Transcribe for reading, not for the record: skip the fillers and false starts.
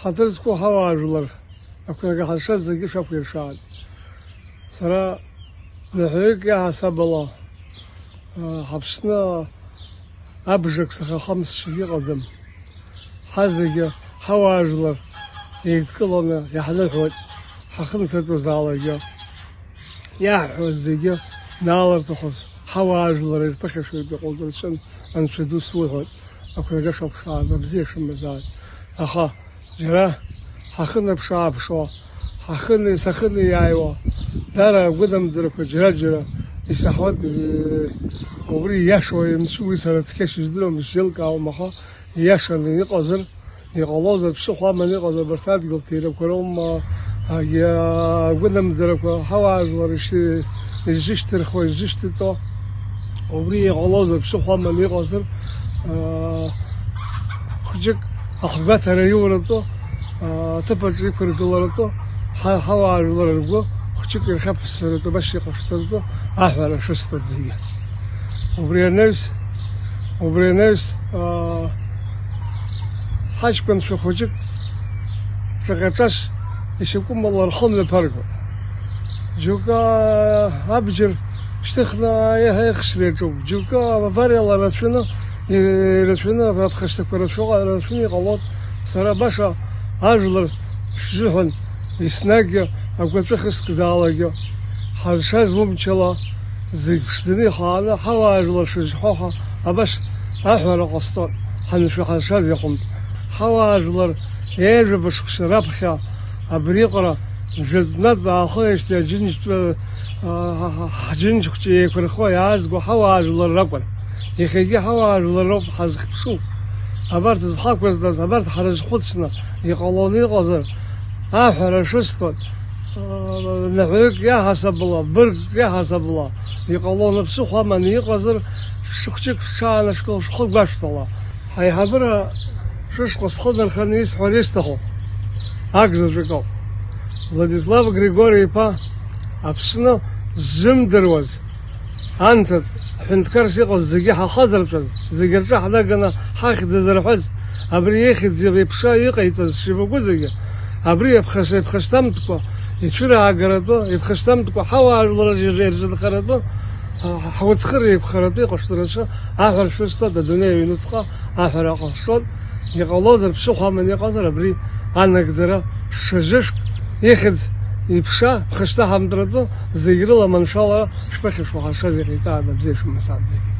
حترزقو هواجولر أكون حشاز زي شافير شاد سرا نحيك يا حسب الله حبسنا أبجك سخا 5 شهور قدم حزق هواجولر يتكلمنا يحلل حوت حخم تتوزعلجا يا حوزجا نالر تخص هواجولر يتبخش يقول درسن أنشدو سويهود أكون جشاب شاد بزيش المزاج أخا جرا حخنا بشاب شو حخني سخني يايوا دارا قدم درك جرا يسحود وبري يشوي مسوي سرت كش جدلو مشيلك أو مخا يشل يقزر يقلوز بشخوا من يقزر برتاد قلتي لو كروم يا قدم درك حواج ورشي الجيش ترخو الجيش تطو وبري يقلوز بشخوا من يقزر خجك أخبات ريورتو تبجي كرجلرتو حواج ورجو خجك الخف السرتو بشي قشترتو أحوال شست زيه وبرينيس حاج كنت في خجك فقطاش يشوفكم الله الحمل بارجو جوكا أبجر اشتخنا يا خشري جوكا فاري الله رتفنا بخشتك رتفني غلط صار باشا أجلر شجون يسناق أقول تخس كذا حاجز ممشلا زي بشتني خاله حواج ولا شجحوها أباش أحمر قصطان حنشوف حاجز يقوم حواج ولا يجب شراب خيا أبريقرا جد نضع خويش جنج ختي كل خوي عازق حواج ولا رقل يخيجي حواج ولا رب حزق بشوف أبرت زحاك وزدز أبرت حرج خدشنا يقولوني غزر أحمر شستون نحوك يا حسب الله برق يا حسب الله يقولون بسوحة من يقزر شكشك شان شكل شخوك باش طلع هاي حبرا شوش قصخنا الخنيس حريستخو أكزر رقو فلاديسلاف غريغوري با أبسنا زم دروز أنت حنت كرسي قص زجيحة خزرت زجرجح لقنا حاخد زرحز أبري ياخد زي بشا يقيت شبكو زجي أبري بخشتمتكو يتشرى عقرتو يبخشتمتكو حواج ولا جيجي خرطو حوت خري بخرطي قشترشا آخر شوستا الدنيا ينسخة آخر قشط يقلوزر بشوخة من يقزر أبري عنك زرا شجش ياخد يبشا بخشتها مدرتو زيجرلا من شاء الله شبخش وحشا زي قيتها بزيش مساعد زي